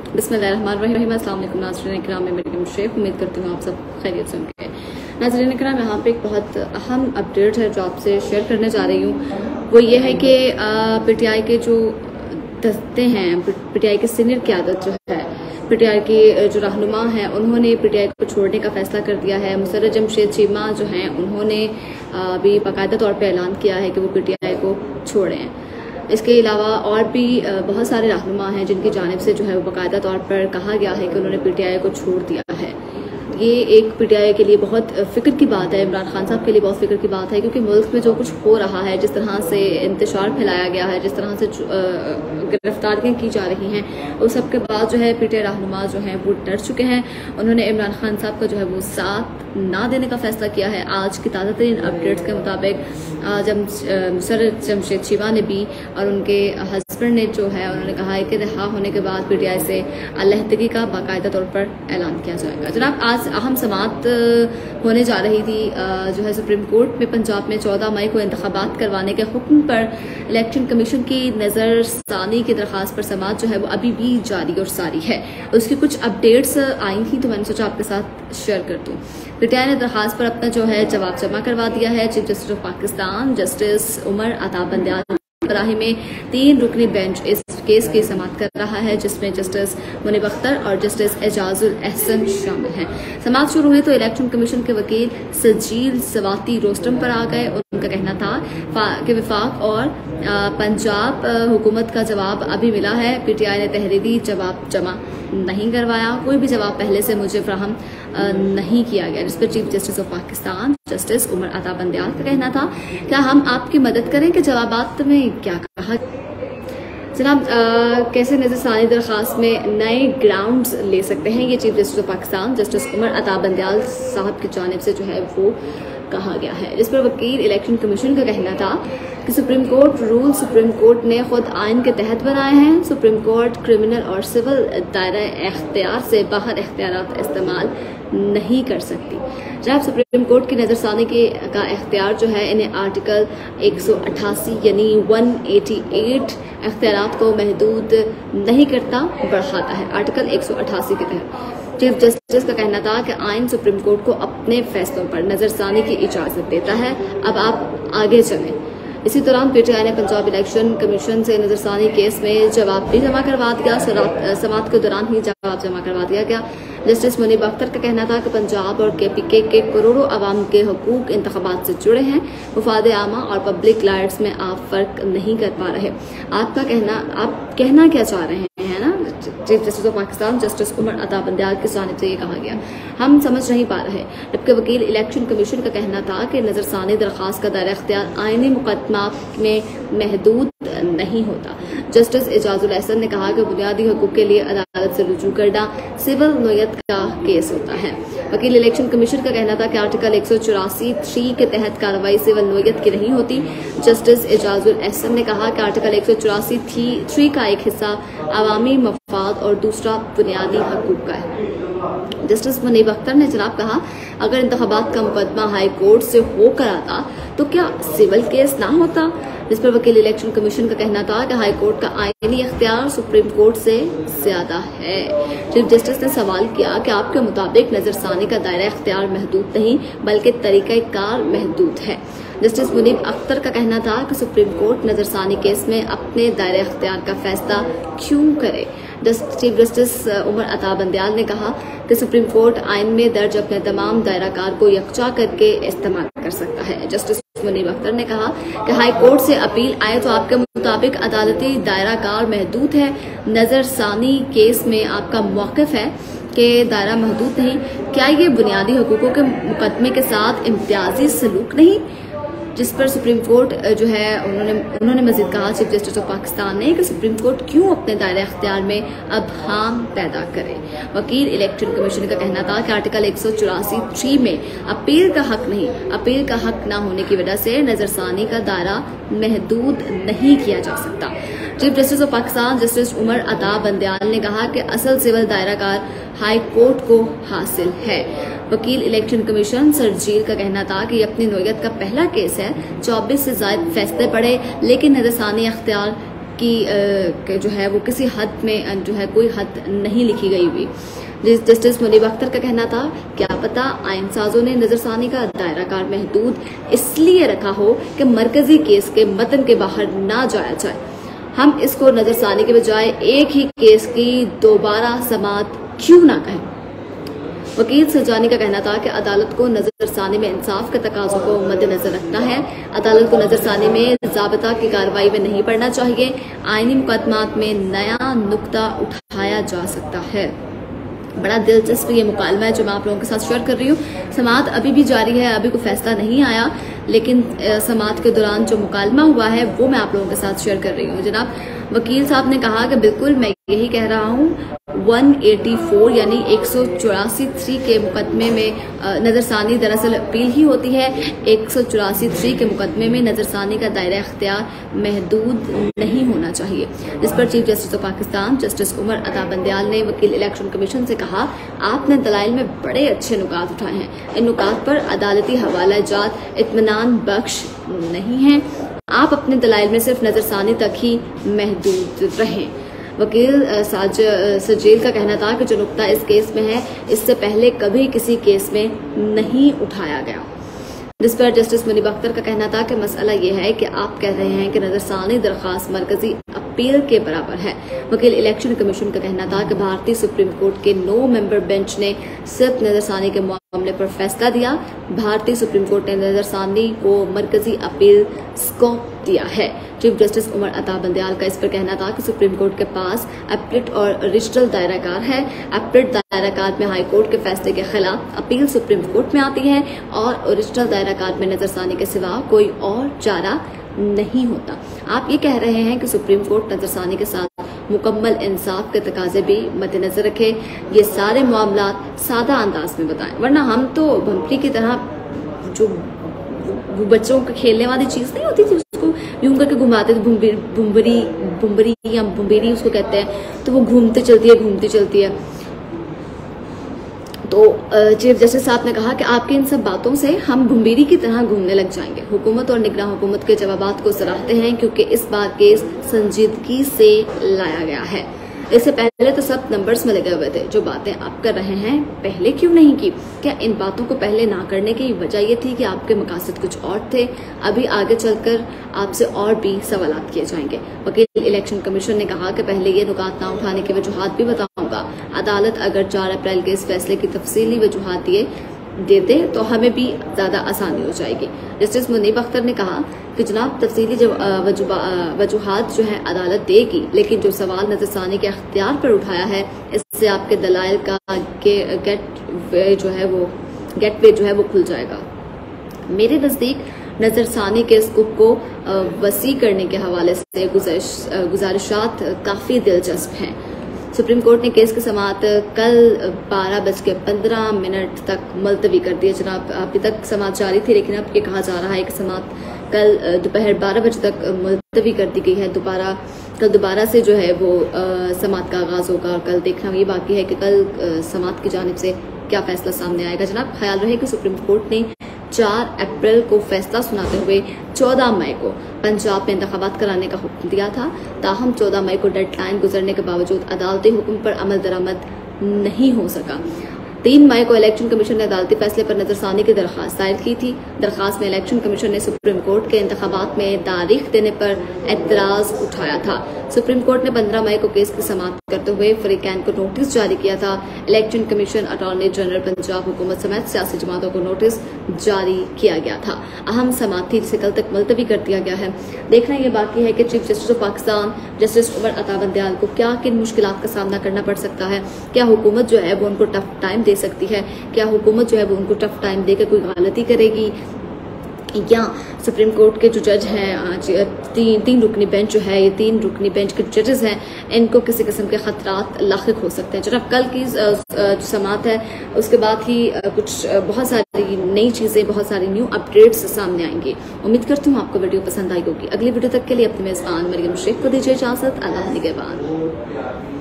बिस्मिल्लाहिर्रहमानिर्रहीम। अस्सलाम वालेकुम नाज़रीन किराम, मैं मरियम शेख। उम्मीद करती हूँ आप सब खैरियत से होंगे। नाज़रीन किराम, यहाँ पे एक बहुत अहम अपडेट है जो आपसे शेयर करने जा रही हूँ। वो ये है कि पीटीआई के जो दस्ते हैं, पीटीआई के सीनियर क़यादत जो है, पीटीआई की जो रहनुमा हैं, उन्होंने पीटीआई को छोड़ने का फैसला कर दिया है। मुसर्रत जमशेद चीमा जो हैं, उन्होंने अभी बाकायदा तौर पर ऐलान किया है कि वो पीटीआई को छोड़ें। इसके अलावा और भी बहुत सारे रहनुमा हैं जिनकी जानिब से जो है वो बाकायदा तौर पर कहा गया है कि उन्होंने पीटीआई को छोड़ दिया है। ये एक पीटीआई के लिए बहुत फिक्र की बात है, इमरान खान साहब के लिए बहुत फिक्र की बात है, क्योंकि मुल्क में जो कुछ हो रहा है, जिस तरह से इंतशार फैलाया गया है, जिस तरह से गिरफ्तारियां की जा रही हैं, उस सब के बाद जो है पीटीआई रहनुमा जो हैं वो डर चुके हैं। उन्होंने इमरान खान साहब का जो है वो साथ ना देने का फैसला किया है। आज की ताज़ा तरीन अपडेट्स के मुताबिक मुसर्रत जमशेद चीमा ने भी और उनके हस्बैंड ने जो है उन्होंने कहा है कि रिहा होने के बाद पीटीआई से अलहदगी का बाकायदा तौर पर ऐलान किया जाएगा। जनाब, आज अहम समाअत होने जा रही थी जो है सुप्रीम कोर्ट में। पंजाब में 14 मई को इंतखाबात करवाने के हुक्म पर इलेक्शन कमीशन की नज़रसानी की दरख्वास्त पर समाअत जो है वो अभी भी जारी और सारी है। उसकी कुछ अपडेट्स आई थी तो मैंने सोचा आपके साथ शेयर कर दूँ। पीटीआई ने दरख्वास्त पर अपना जो है जवाब जमा करवा दिया है। Chief justice of Pakistan justice Umar Ata Bandial Barahi में 3 रुकनी बेंच इस केस की समाअत कर रहा है, जिसमें जस्टिस मुनीब अख्तर और जस्टिस एजाजुल एहसन शामिल हैं। समाअत शुरू हुई तो इलेक्शन कमीशन के वकील सजील सवाती रोस्टम पर आ गए। उनका कहना था कि विफाक और पंजाब हुकूमत का जवाब अभी मिला है। पीटीआई ने तहरीरी जवाब जमा नहीं करवाया, कोई भी जवाब पहले से मुझे फ्राहम नहीं किया गया। जिस पर chief justice of Pakistan justice Umar Ata Bandial का कहना था, क्या हम आपकी मदद करें कि जवाबात में क्या कहा। जनाब, कैसे नज़रसानी दरख्वास्त में नए ग्राउंड्स ले सकते हैं, ये chief justice of Pakistan justice Umar Ata Bandial साहब की जानिब से जो है वो कहा गया है। जिस पर वकील इलेक्शन कमीशन का कहना था कि supreme court rule supreme court ने खुद आइन के तहत बनाए हैं। सुप्रीम कोर्ट क्रिमिनल और सिविल दायरा इख्तियार से बाहर इख्तियारात इस्तेमाल नहीं कर सकती। जब सुप्रीम कोर्ट की नज़रसानी का इख्तियार जो है इन्हें आर्टिकल 188 यानी 188 इख्तियारात को महदूद नहीं करता, बढ़ाता है। आर्टिकल 188 के तहत चीफ जस्टिस का कहना था कि आइन सुप्रीम कोर्ट को अपने फैसलों पर नजरसानी की इजाजत देता है, अब आप आगे चलें। इसी दौरान पीटीआई ने पंजाब इलेक्शन कमीशन से नजरसानी केस में जवाब भी जमा करवा दिया। समाअत के दौरान ही जवाब जमा करवा दिया गया। जस्टिस मुनीब अख्तर का कहना था कि पंजाब और केपीके के करोड़ों अवाम के हकूक इंतखाबात से जुड़े हैं। मुफाद आमा और पब्लिक लाइट्स में आप फर्क नहीं कर पा रहे। आप कहना क्या चाह रहे हैं ना। Chief justice of Pakistan justice Umar Ata Bandial की जानिब से ये कहा गया, हम समझ नहीं पा रहे। जबकि वकील इलेक्शन कमीशन का कहना था कि नजरसानी दरख्वास्त का दायरा इख्तियार आईनी मुकदमा में महदूद नहीं होता। जस्टिस एजाजुल एहसन ने कहा कि बुनियादी हकूक के लिए अदालत से रुजू करना सिविल नोयत का केस होता है। वकील इलेक्शन कमीशन का कहना था कि आर्टिकल 184(3) के तहत कार्रवाई सिविल नोयत की नहीं होती। जस्टिस एजाजुल एहसन ने कहा कि आर्टिकल 184(3) का एक हिस्सा अवामी मफाद और दूसरा बुनियादी हकूक का है। जस्टिस मुनीब अख्तर ने जनाब कहा, अगर इंतखाबात का मुकदमा हाई कोर्ट से होकर आता तो क्या सिविल केस ना होता। जिस पर वकील इलेक्शन कमीशन का कहना था कि हाई कोर्ट का आईनी इख्तियार सुप्रीम कोर्ट से ज्यादा है। चीफ जस्टिस ने सवाल किया कि आपके मुताबिक नजरसानी का दायरा इख्तियार महदूद नहीं बल्कि तरीक़ाकार महदूद है। जस्टिस मुनीब अख्तर का कहना था कि सुप्रीम कोर्ट नजरसानी केस में अपने दायरा इख्तियार का फैसला क्यों करे। चीफ जस्टिस उमर अता बंदियाल ने कहा कि सुप्रीम कोर्ट आइन में दर्ज अपने तमाम दायराकार को यकजा करके इस्तेमाल कर सकता है। जस्टिस मुनीब अख्तर ने कहा कि हाई कोर्ट से अपील आए तो आपके मुताबिक अदालती दायराकार महदूद है। नजरसानी केस में आपका मौक़िफ़ है कि दायरा महदूद नहीं। क्या ये बुनियादी हकूकों के मुकदमे के साथ इम्तियाजी सलूक नहीं। जिस पर सुप्रीम कोर्ट जो है उन्होंने मजीद कहा, चीफ जस्टिस ऑफ पाकिस्तान ने, कि सुप्रीम कोर्ट क्यों अपने दायरा इख्तियार में अबहाम पैदा करे। वकील इलेक्शन कमीशन का कहना था कि आर्टिकल 184(3) में अपील का हक नहीं, अपील का हक न होने की वजह से नजरसानी का दायरा महदूद नहीं किया जा सकता। Chief justice of Pakistan justice Umar Ata Bandial ने कहा कि असल सिविल दायराकार हाई कोर्ट को हासिल है। वकील इलेक्शन कमीशन सरजील का कहना था कि अपनी नोयत का पहला केस है। 24 से ज्यादा फैसले पड़े लेकिन नजरसानी अख्तियार की जो है वो किसी हद में जो है कोई हद नहीं लिखी गई हुई। जस्टिस मुनीब अख्तर का कहना था, क्या पता आइन साजों ने नजरसानी का दायरा कार महदूद इसलिए रखा हो कि मरकजी केस के मतन के बाहर ना जाया जाए। हम इसको नजरसानी के बजाय एक ही केस की दोबारा समात क्यों ना कहें। वकील सजानी का कहना था कि अदालत को नजरसानी में इंसाफ के तकाजों को मद्देनजर रखना है। अदालत को नजरसानी में ज़ाबिता की कार्रवाई में नहीं पड़ना चाहिए। आईनी मुकदमात में नया नुक्ता उठाया जा सकता है। बड़ा दिलचस्प ये मुकालमा है जो मैं आप लोगों के साथ शेयर कर रही हूँ। समात अभी भी जारी है, अभी कोई फैसला नहीं आया, लेकिन समात के दौरान जो मुकालमा हुआ है वो मैं आप लोगों के साथ शेयर कर रही हूँ। जनाब वकील साहब ने कहा कि बिल्कुल मैं यही कह रहा हूँ, 184 यानी 184 के मुकदमे में नजरसानी दरअसल अपील ही होती है। 184 के मुकदमे में नजरसानी का दायरा इख्तियार महदूद नहीं होना चाहिए, जिस पर chief justice of Pakistan justice Umar Ata Bandial ने वकील इलेक्शन कमीशन से कहा, आपने दलाइल में बड़े अच्छे नुकात उठाए हैं, इन नुकात पर अदालती हवाला जात इत्मीनान बख्श नहीं है, आप अपने दलाइल में सिर्फ नजरसानी तक ही महदूद रहें। वकील सजेल का कहना था कि जो नुक्ता इस केस में है इससे पहले कभी किसी केस में नहीं उठाया गया, जिस पर जस्टिस मुनीब अख्तर का कहना था कि मसला यह है कि आप कह रहे हैं कि नजरसानी दरखास्त मरकजी अपील के बराबर है। वकील इलेक्शन कमीशन का कहना था कि भारतीय सुप्रीम कोर्ट के 9 मेंबर बेंच ने सिर्फ नजरसानी के मामले पर फैसला दिया। भारतीय सुप्रीम कोर्ट ने नजरसानी को मरकजी अपील स्कोप दिया है। चीफ जस्टिस उमर अता बंदयाल का इस पर कहना था कि सुप्रीम कोर्ट के पास एप्लेट और ओरिजिनल दायराकार है। एप्लेट दायराकार में हाई कोर्ट के फैसले के खिलाफ अपील सुप्रीम कोर्ट में आती है और ओरिजिनल दायराकार में नजरसानी के सिवा कोई और चारा नहीं होता। आप ये कह रहे हैं कि सुप्रीम कोर्ट नजरसानी के साथ मुकम्मल इंसाफ के तकाजे भी मद्देनजर रखे, ये सारे मामला सादा अंदाज में बताएं, वरना हम तो भंपरी की तरह जो बच्चों के खेलने वाली चीज नहीं होती थी उसको यूं करके घुमाते थे, बुम्बरी या बुम्बेरी उसको कहते हैं, तो वो घूमती चलती है। तो चीफ जस्टिस साहब ने कहा कि आपकी इन सब बातों से हम भुम्बेरी की तरह घूमने लग जाएंगे। हुकूमत और निगरान हुकूमत के जवाबात को सराहते हैं क्योंकि इस बार केस संजीदगी से लाया गया है। इससे पहले तो सब नंबर्स में लगे हुए थे, जो बातें आप कर रहे हैं पहले क्यों नहीं की? क्या इन बातों को पहले ना करने की वजह ये थी कि आपके मकासद कुछ और थे? अभी आगे चलकर आपसे और भी सवालात किए जाएंगे। वकील इलेक्शन कमीशन ने कहा कि पहले ये नुकात ना उठाने की वजूहात भी बताऊंगा। अदालत अगर 4 अप्रैल के इस फैसले की तफसीली वजूहात देते तो हमें भी ज्यादा आसानी हो जाएगी। जस्टिस मुनीब अख्तर ने कहा कि जनाब तफसीली वजूहात जो है अदालत देगी, लेकिन जो सवाल नजरसानी के अख्तियार पर उठाया है इससे आपके दलाइल का गेटवे जो है वो खुल जाएगा। मेरे नजदीक नजरसानी के स्कूप को वसी करने के हवाले से गुजारिशात काफी दिलचस्प हैं। सुप्रीम कोर्ट ने केस की समाअत कल 12:15 तक मुलतवी कर दी। जनाब अभी तक समाअत जारी थी, लेकिन अब ये कहा जा रहा है कि समाअत कल दोपहर 12 बजे तक मुलतवी कर दी गई है। कल दोबारा से जो है वो समाअत का आगाज होगा और कल देखना ये बाकी है कि कल समाअत की जानिब से क्या फैसला सामने आएगा। जनाब ख्याल रहे कि सुप्रीम कोर्ट ने 4 अप्रैल को फैसला सुनाते हुए 14 मई को पंजाब में इंतखाबात कराने का हुक्म दिया था। ताहम 14 मई को डेडलाइन गुजरने के बावजूद अदालती हुक्म पर अमल दरामद नहीं हो सका। 3 मई को इलेक्शन कमीशन ने अदालती फैसले पर नजरसानी की दरखास्त दायर की थी। दरखास्त में इलेक्शन कमीशन ने सुप्रीम कोर्ट के इंतखाबात में तारीख देने पर एतराज उठाया था। सुप्रीम कोर्ट ने 15 मई को केस की समाअत करते हुए फरीकैन को नोटिस जारी किया था। Election commission, attorney general Punjab हुकूमत समेत सियासी जमातों को नोटिस जारी किया गया था। अहम समाअत थी जिसे कल तक मुलतवी कर दिया गया है। देखना यह बाकी है कि chief justice of Pakistan justice Umar Ata Bandial को क्या किन मुश्किलात का सामना करना पड़ सकता है। क्या हुकूमत जो है वो उनको टफ टाइम दे सकती है? क्या हुकूमत जो है वो उनको टफ टाइम देकर कोई गलती करेगी, या सुप्रीम कोर्ट के जो जज हैं, तीन रुकनी बेंच जो है, ये 3 रुकनी बेंच के जजेस हैं, इनको किसी किस्म के खतरात लाहिक हो सकते हैं। जनाब कल की समाअत है, उसके बाद ही कुछ बहुत सारी नई चीजें, बहुत सारी न्यू अपडेट्स सामने आएंगी। उम्मीद करती हूँ आपको वीडियो पसंद आई होगी। अगली वीडियो तक के लिए अपने मेजबान मरियम शेख को दीजिए इजाजत। अल्लाह निगहबान।